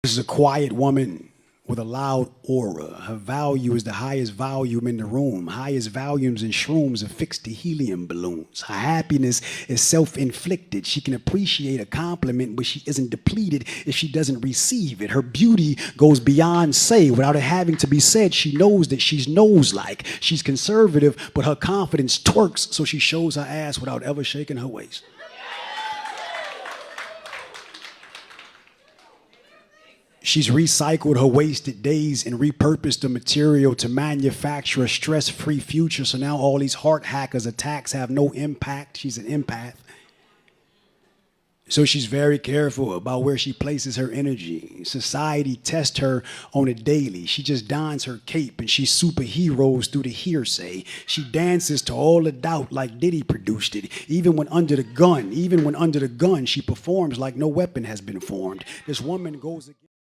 This is a quiet woman with a loud aura. Her value is the highest volume in the room. Highest volumes and shrooms affixed to helium balloons. Her happiness is self-inflicted. She can appreciate a compliment, but she isn't depleted if she doesn't receive it. Her beauty goes beyond say. Without it having to be said, she knows that she's nose-like. She's conservative, but her confidence twerks, so she shows her ass without ever shaking her waist. She's recycled her wasted days and repurposed the material to manufacture a stress-free future. So now all these heart hackers' attacks have no impact. She's an empath. So she's very careful about where she places her energy. Society tests her on a daily. She just dons her cape and she superheroes through the hearsay. She dances to all the doubt like Diddy produced it. Even when under the gun, she performs like no weapon has been formed. This woman goes against